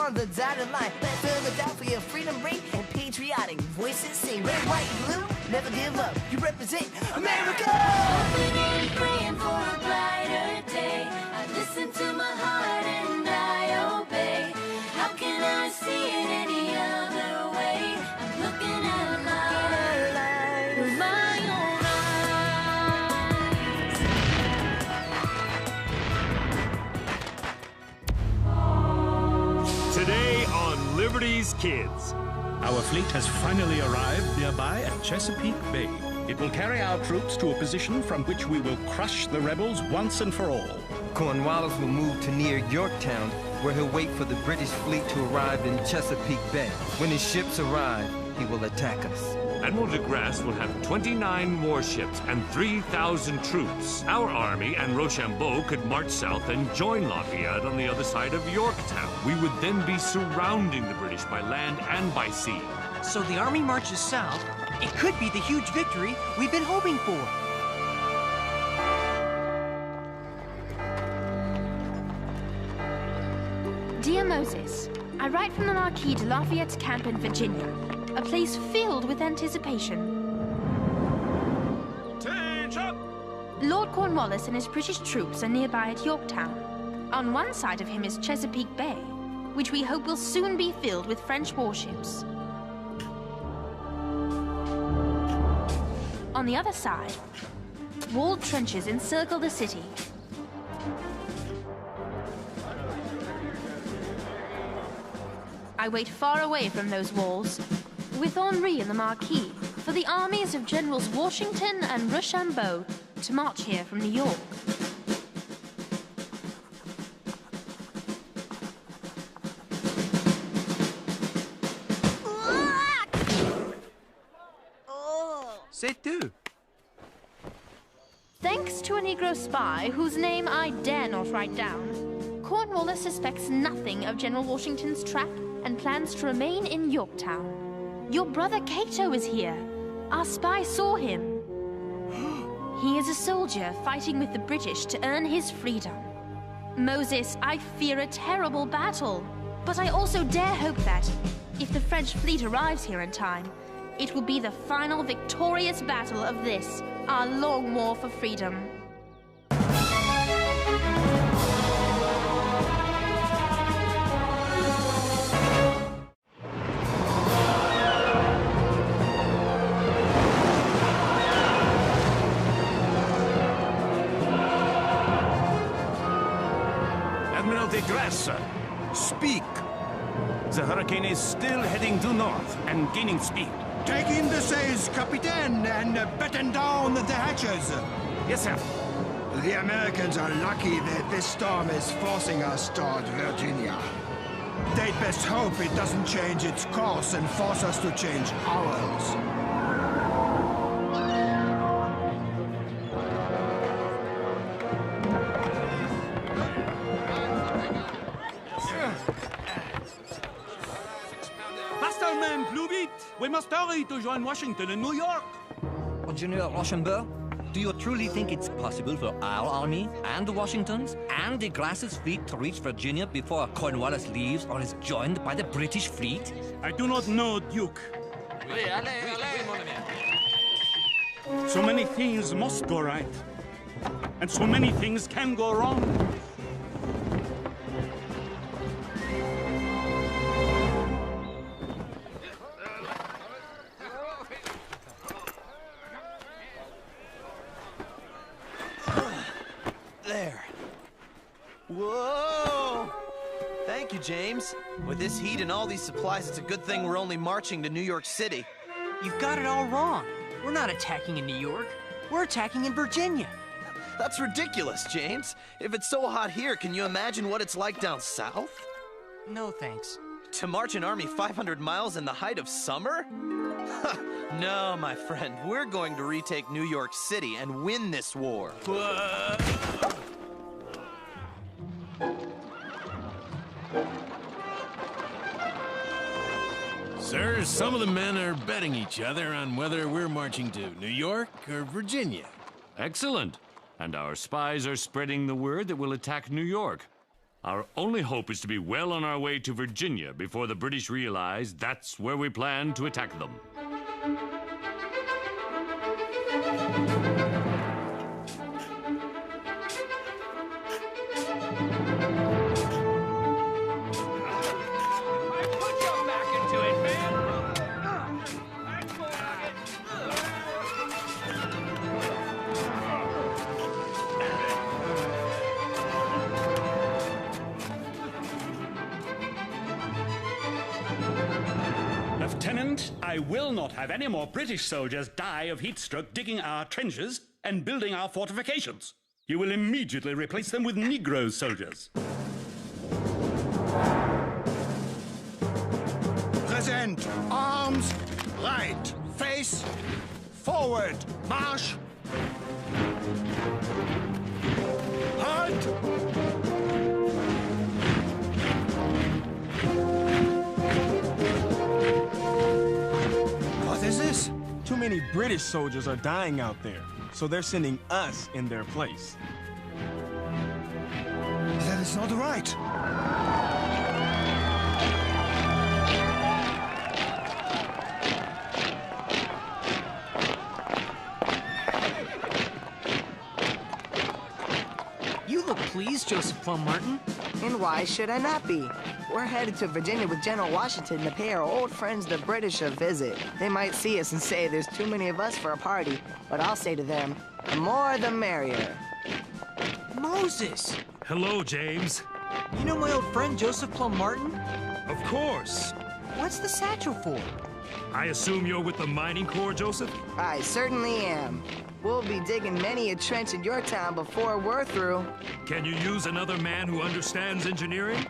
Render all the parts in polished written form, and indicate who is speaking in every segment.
Speaker 1: on the dotted line. Let Philadelphia freedom ring and patriotic voices sing. Red, white, blue, never give up. You represent America.
Speaker 2: Hoping and praying for a brighter day. I listen to my heart and I obey. How can I see it any other way? I'm looking at life with my own eyes.
Speaker 3: Today on Liberty's Kids.
Speaker 4: Our fleet has finally arrived nearby at Chesapeake Bay. It will carry our troops to a position from which we will crush the rebels once and for all.
Speaker 5: Cornwallis will move to near Yorktown, where he'll wait for the British fleet to arrive in Chesapeake Bay. When his ships arrive, he will attack us.
Speaker 3: Admiral de Grasse will have 29 warships and 3,000 troops. Our army and Rochambeau could march south and join Lafayette on the other side of Yorktown. We would then be surrounding the British by land and by sea.
Speaker 6: So the army marches south. It could be the huge victory we've been hoping for.
Speaker 7: Dear Moses, I write from the Marquis to Lafayette's camp in Virginia, a place filled with anticipation.
Speaker 4: Attention!
Speaker 7: Lord Cornwallis and his British troops are nearby at Yorktown. On one side of him is Chesapeake Bay, which we hope will soon be filled with French warships. On the other side, walled trenches encircle the city. I wait far away from those walls, with Henri and the Marquis, for the armies of Generals Washington and Rochambeau to march here from New York.
Speaker 5: C'est tout.
Speaker 7: Thanks to a Negro spy whose name I dare not write down, Cornwallis suspects nothing of General Washington's trap and plans to remain in Yorktown. Your brother Cato is here. Our spy saw him. He is a soldier fighting with the British to earn his freedom. Moses, I fear a terrible battle, but I also dare hope that, if the French fleet arrives here in time, it will be the final victorious battle of this, our long war for freedom.
Speaker 8: Admiral de Grasse, speak. The hurricane is still heading due north and gaining speed.
Speaker 9: Take in the sails, Captain, and batten down the hatches.
Speaker 8: Yes, sir.
Speaker 9: The Americans are lucky that this storm is forcing us toward Virginia. They'd best hope it doesn't change its course and force us to change ours.
Speaker 8: Masterman, plus vite! We must hurry to join Washington in New York!
Speaker 10: General Rochambeau, do you truly think it's possible for our army and Washington's and de Grasse's fleet to reach Virginia before Cornwallis leaves or is joined by the British fleet?
Speaker 8: I do not know, Duke. So many things must go right. And so many things can go wrong.
Speaker 11: There. Whoa! Thank you, James. With this heat and all these supplies, it's a good thing we're only marching to New York City.
Speaker 6: You've got it all wrong. We're not attacking in New York. We're attacking in Virginia.
Speaker 11: That's ridiculous, James. If it's so hot here, can you imagine what it's like down south?
Speaker 6: No, thanks.
Speaker 11: To march an army 500 miles in the height of summer? No, my friend. We're going to retake New York City and win this war.
Speaker 12: Sir, some of the men are betting each other on whether we're marching to New York or Virginia.
Speaker 3: Excellent. And our spies are spreading the word that we'll attack New York. Our only hope is to be well on our way to Virginia before the British realize that's where we plan to attack them.
Speaker 4: Lieutenant, I will not have any more British soldiers die of heat stroke digging our trenches and building our fortifications. You will immediately replace them with Negro soldiers.
Speaker 9: Present, arms, right, face, forward, march. Halt!
Speaker 13: What is this? Too many British soldiers are dying out there, so they're sending us in their place.
Speaker 9: That is not right.
Speaker 6: You look pleased, Joseph Plum Martin.
Speaker 14: And why should I not be? We're headed to Virginia with General Washington to pay our old friends the British a visit. They might see us and say there's too many of us for a party, but I'll say to them, the more the merrier.
Speaker 6: Moses!
Speaker 3: Hello, James.
Speaker 6: You know my old friend Joseph Plum Martin?
Speaker 3: Of course.
Speaker 6: What's the satchel for?
Speaker 3: I assume you're with the mining corps, Joseph?
Speaker 14: I certainly am. We'll be digging many a trench in Yorktown before we're through.
Speaker 3: Can you use another man who understands engineering?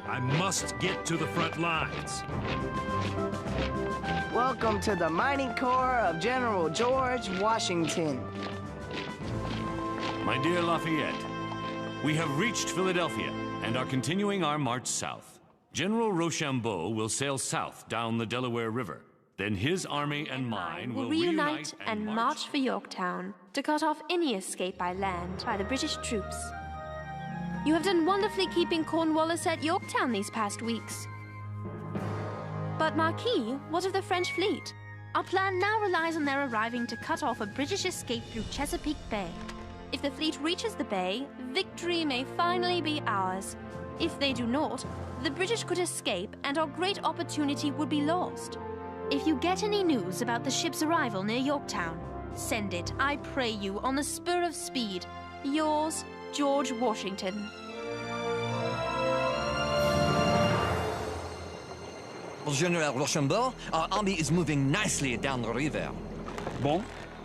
Speaker 3: I must get to the front lines.
Speaker 14: Welcome to the Mining Corps of General George Washington.
Speaker 3: My dear Lafayette, we have reached Philadelphia and are continuing our march south. General Rochambeau will sail south down the Delaware River. Then his army and mine will
Speaker 7: reunite and march for Yorktown to cut off any escape by land by the British troops. You have done wonderfully keeping Cornwallis at Yorktown these past weeks. But Marquis, what of the French fleet? Our plan now relies on their arriving to cut off a British escape through Chesapeake Bay. If the fleet reaches the bay, victory may finally be ours. If they do not, the British could escape and our great opportunity would be lost. If you get any news about the ship's arrival near Yorktown, send it, I pray you, on the spur of speed. Yours, George Washington.
Speaker 10: General Rochambeau, our army is moving nicely down the river.
Speaker 4: Bon,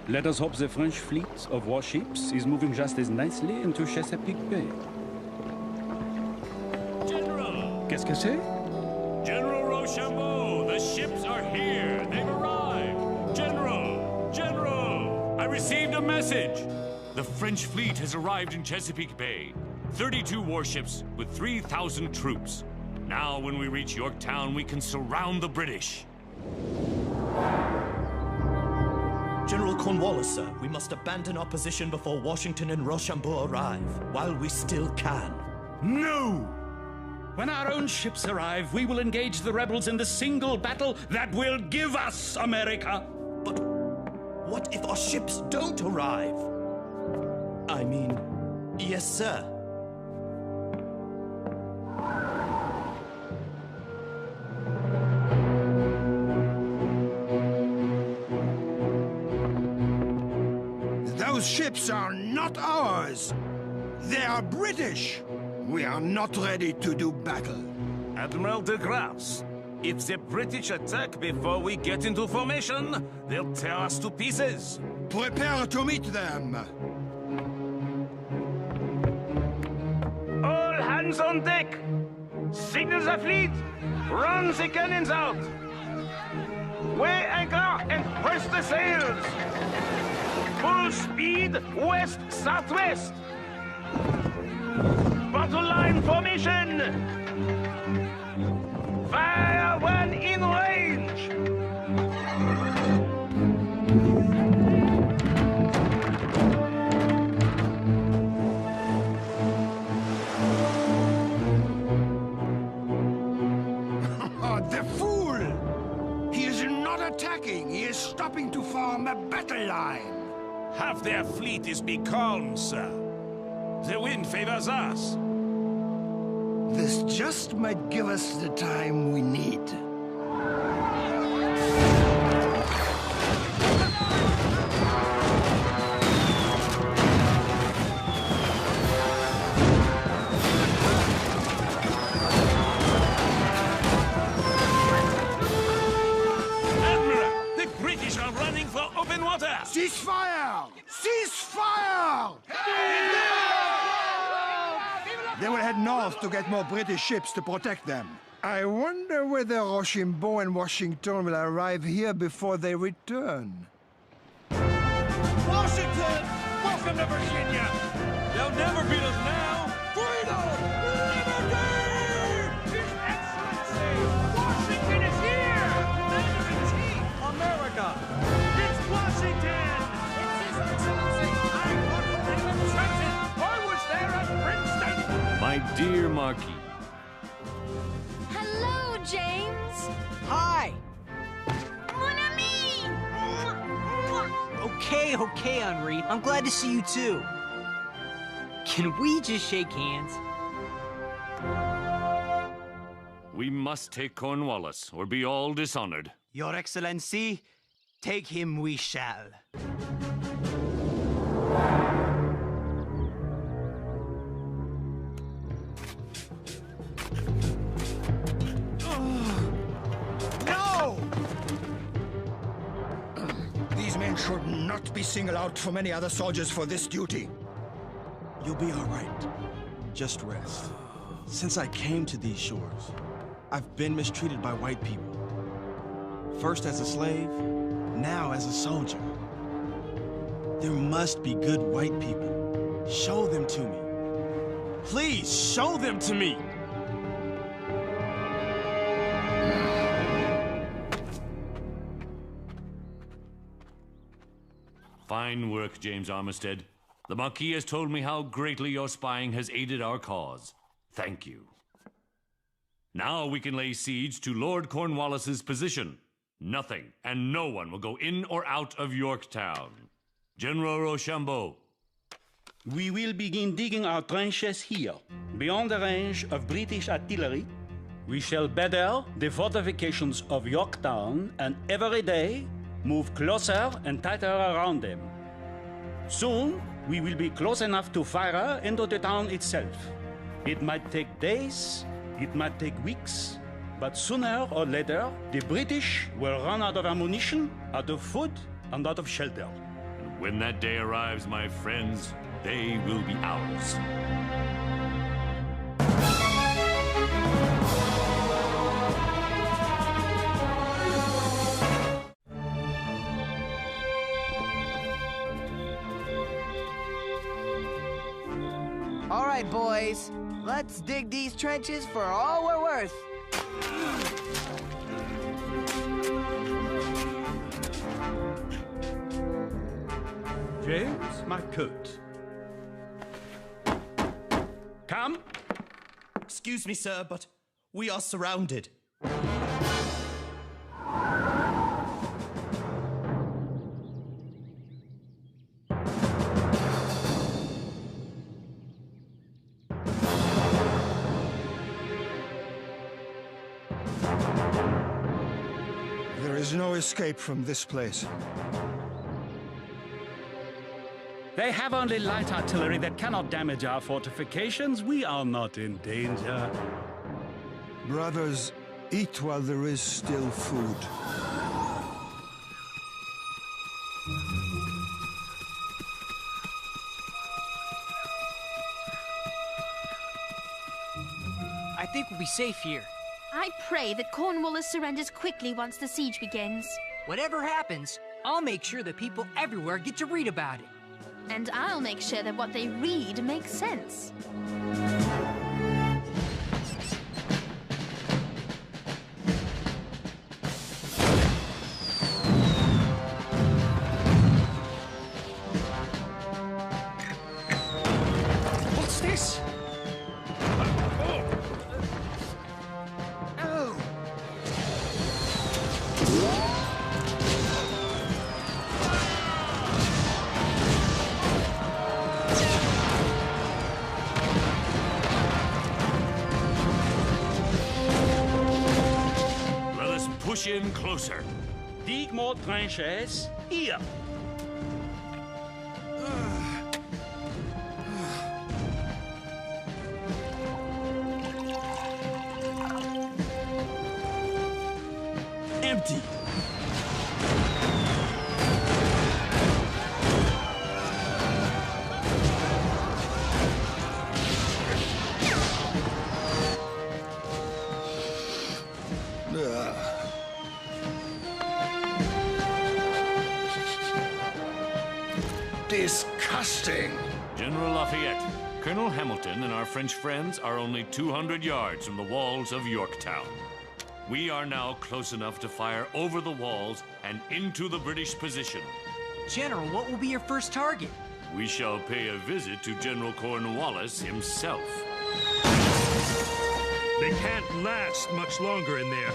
Speaker 4: let us hope the French fleet of warships is moving just as nicely into Chesapeake Bay.
Speaker 3: General!
Speaker 4: Qu'est-ce que c'est?
Speaker 3: General Rochambeau, the ships are here. They've arrived. General! General! I received a message. The French fleet has arrived in Chesapeake Bay. 32 warships with 3,000 troops. Now, when we reach Yorktown, we can surround the British.
Speaker 11: General Cornwallis, sir, we must abandon our position before Washington and Rochambeau arrive, while we still can.
Speaker 4: No! When our own ships arrive, we will engage the rebels in the single battle that will give us America.
Speaker 11: But what if our ships don't arrive? I mean, yes, sir.
Speaker 9: Those ships are not ours. They are British. We are not ready to do battle.
Speaker 8: Admiral de Grasse, if the British attack before we get into formation, they'll tear us to pieces.
Speaker 9: Prepare to meet them.
Speaker 8: All hands on deck! Signal the fleet! Run the cannons out! Weigh anchor and hoist the sails! Full speed west-southwest! Battle line formation! Fire when in range!
Speaker 9: attacking. He is stopping to form a battle line.
Speaker 15: Half their fleet is becalmed, sir. The wind favors us.
Speaker 9: This just might give us the time we need. Ceasefire! Ceasefire! They will head north to get more British ships to protect them. I wonder whether Rochambeau and Washington will arrive here before they return.
Speaker 15: Washington! Welcome to Virginia! They'll never beat us now! Freedom! Liberty! His Excellency! Washington is here! Commander in Chief! America! It's Washington! It's His Excellency! I'm in Trenton! I was there at Princeton!
Speaker 3: My dear Marquis.
Speaker 7: Hello, James.
Speaker 6: Hi.
Speaker 7: Mon ami!
Speaker 6: Okay, Henri. I'm glad to see you too. Can we just shake hands?
Speaker 3: We must take Cornwallis, or be all dishonored.
Speaker 16: Your Excellency, take him we shall.
Speaker 9: No! These men should not be singled out from any other soldiers for this duty.
Speaker 13: You'll be all right. Just rest. Since I came to these shores, I've been mistreated by white people. First as a slave, now as a soldier. There must be good white people. Show them to me. Please, show them to me!
Speaker 3: Fine work, James Armistead. The Marquis has told me how greatly your spying has aided our cause. Thank you. Now we can lay siege to Lord Cornwallis's position. Nothing and no one will go in or out of Yorktown. General Rochambeau.
Speaker 4: We will begin digging our trenches here, beyond the range of British artillery. We shall better the fortifications of Yorktown and every day move closer and tighter around them. Soon, we will be close enough to fire into the town itself. It might take days, it might take weeks, but sooner or later, the British will run out of ammunition, out of food, and out of shelter.
Speaker 3: And when that day arrives, my friends, they will be ours.
Speaker 14: All right, boys. Let's dig these trenches for all we're worth.
Speaker 4: James, my coat. Come.
Speaker 11: Excuse me, sir, but we are surrounded.
Speaker 9: There is no escape from this place.
Speaker 4: They have only light artillery that cannot damage our fortifications. We are not in danger.
Speaker 9: Brothers, eat while there is still food.
Speaker 6: I think we'll be safe here.
Speaker 7: I pray that Cornwallis surrenders quickly once the siege begins.
Speaker 6: Whatever happens, I'll make sure that people everywhere get to read about it.
Speaker 7: And I'll make sure that what they read makes sense.
Speaker 4: What's this?
Speaker 3: push in closer.
Speaker 4: Dig more trenches here.
Speaker 13: Empty.
Speaker 9: Disgusting.
Speaker 3: General Lafayette, Colonel Hamilton and our French friends are only 200 yards from the walls of Yorktown. We are now close enough to fire over the walls and into the British position.
Speaker 6: General, what will be your first target?
Speaker 3: We shall pay a visit to General Cornwallis himself.
Speaker 15: They can't last much longer in there.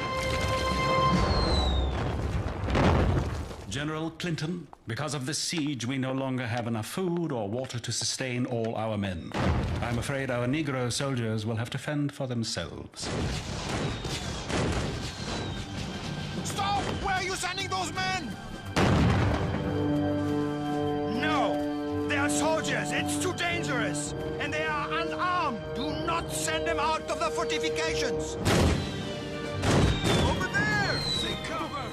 Speaker 4: General Clinton, because of the siege, we no longer have enough food or water to sustain all our men. I'm afraid our Negro soldiers will have to fend for themselves.
Speaker 9: Stop! Where are you sending those men? No! They are soldiers. It's too dangerous. And they are unarmed. Do not send them out of the fortifications.
Speaker 15: Over there! Seek cover!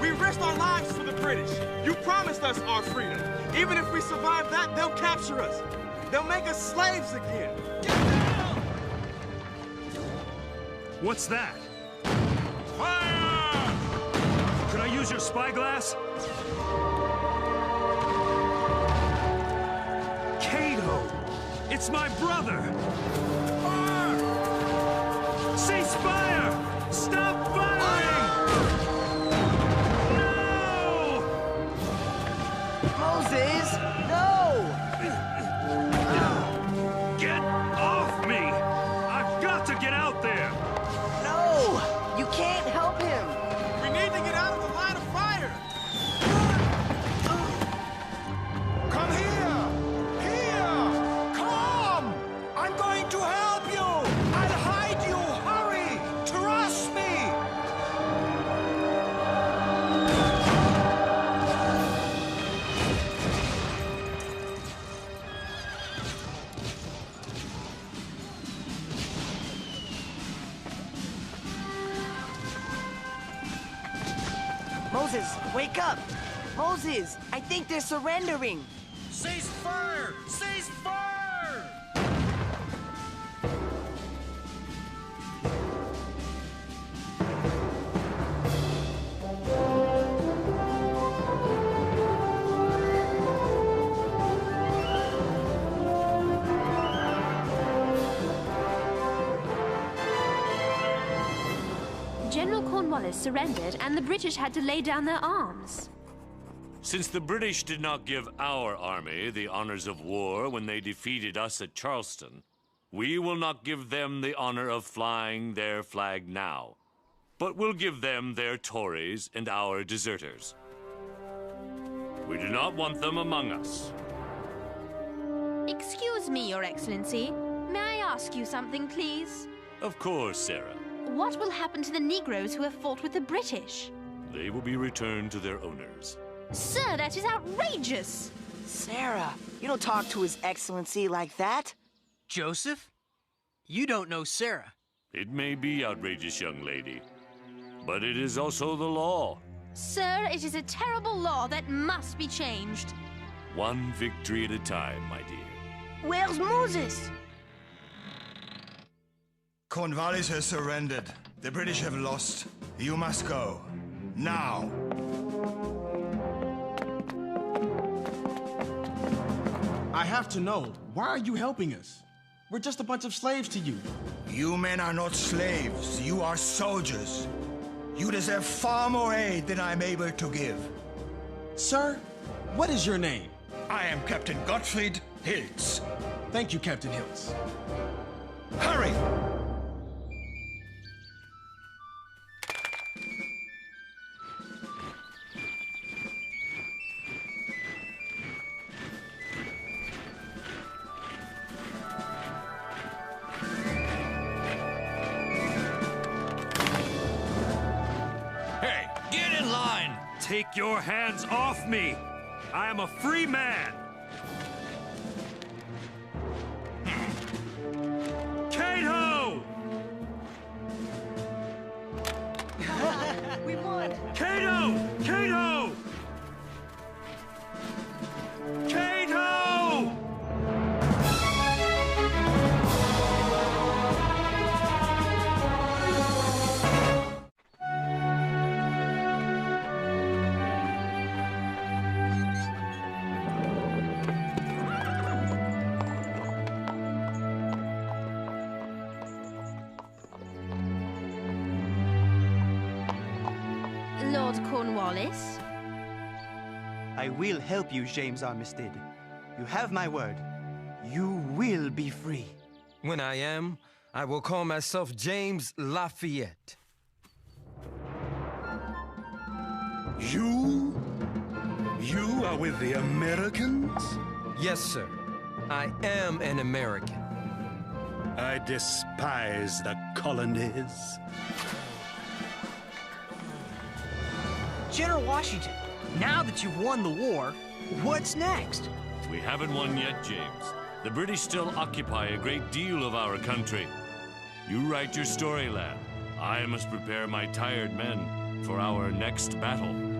Speaker 15: We risked our lives for the British. You promised us our freedom. Even if we survive that, they'll capture us. They'll make us slaves again. Get down! What's that? Fire! Could I use your spyglass? Cato! It's my brother! Fire! Cease fire! Stop firing! No!
Speaker 14: Moses, no!
Speaker 15: Get off me! I've got to get out there!
Speaker 14: No! You can't help him!
Speaker 15: We need to get out of the line of fire!
Speaker 9: Come here! Here! Come! I'm going to help you! I'll hide you! Hurry! Trust me!
Speaker 14: Moses, wake up! Moses, I think they're surrendering!
Speaker 15: Cease fire! Cease fire!
Speaker 7: General Cornwallis surrendered, and the British had to lay down their arms.
Speaker 3: Since the British did not give our army the honors of war when they defeated us at Charleston, we will not give them the honor of flying their flag now, but will give them their Tories and our deserters. We do not want them among us.
Speaker 7: Excuse me, Your Excellency. May I ask you something, please?
Speaker 3: Of course, Sarah.
Speaker 7: What will happen to the Negroes who have fought with the British?
Speaker 3: They will be returned to their owners.
Speaker 7: Sir, that is outrageous!
Speaker 14: Sarah, you don't talk to His Excellency like that.
Speaker 6: Joseph? You don't know Sarah.
Speaker 3: It may be outrageous, young lady, but it is also the law.
Speaker 7: Sir, it is a terrible law that must be changed.
Speaker 3: One victory at a time, my dear.
Speaker 14: Where's Moses?
Speaker 9: Cornwallis has surrendered. The British have lost. You must go. Now.
Speaker 13: I have to know, why are you helping us? We're just a bunch of slaves to you.
Speaker 9: You men are not slaves. You are soldiers. You deserve far more aid than I'm able to give.
Speaker 13: Sir, what is your name?
Speaker 9: I am Captain Gottfried Hiltz.
Speaker 13: Thank you, Captain Hiltz.
Speaker 9: Hurry!
Speaker 3: Take your hands off me! I am a free man! Cato!
Speaker 14: We won!
Speaker 3: Cato! Cato! Cato!
Speaker 7: Lord Cornwallis?
Speaker 16: I will help you, James Armistead. You have my word. You will be free.
Speaker 5: When I am, I will call myself James Lafayette.
Speaker 4: You? You are with the Americans?
Speaker 5: Yes, sir. I am an American.
Speaker 4: I despise the colonies.
Speaker 6: General Washington, now that you've won the war, what's next?
Speaker 3: We haven't won yet, James. The British still occupy a great deal of our country. You write your story, lad. I must prepare my tired men for our next battle.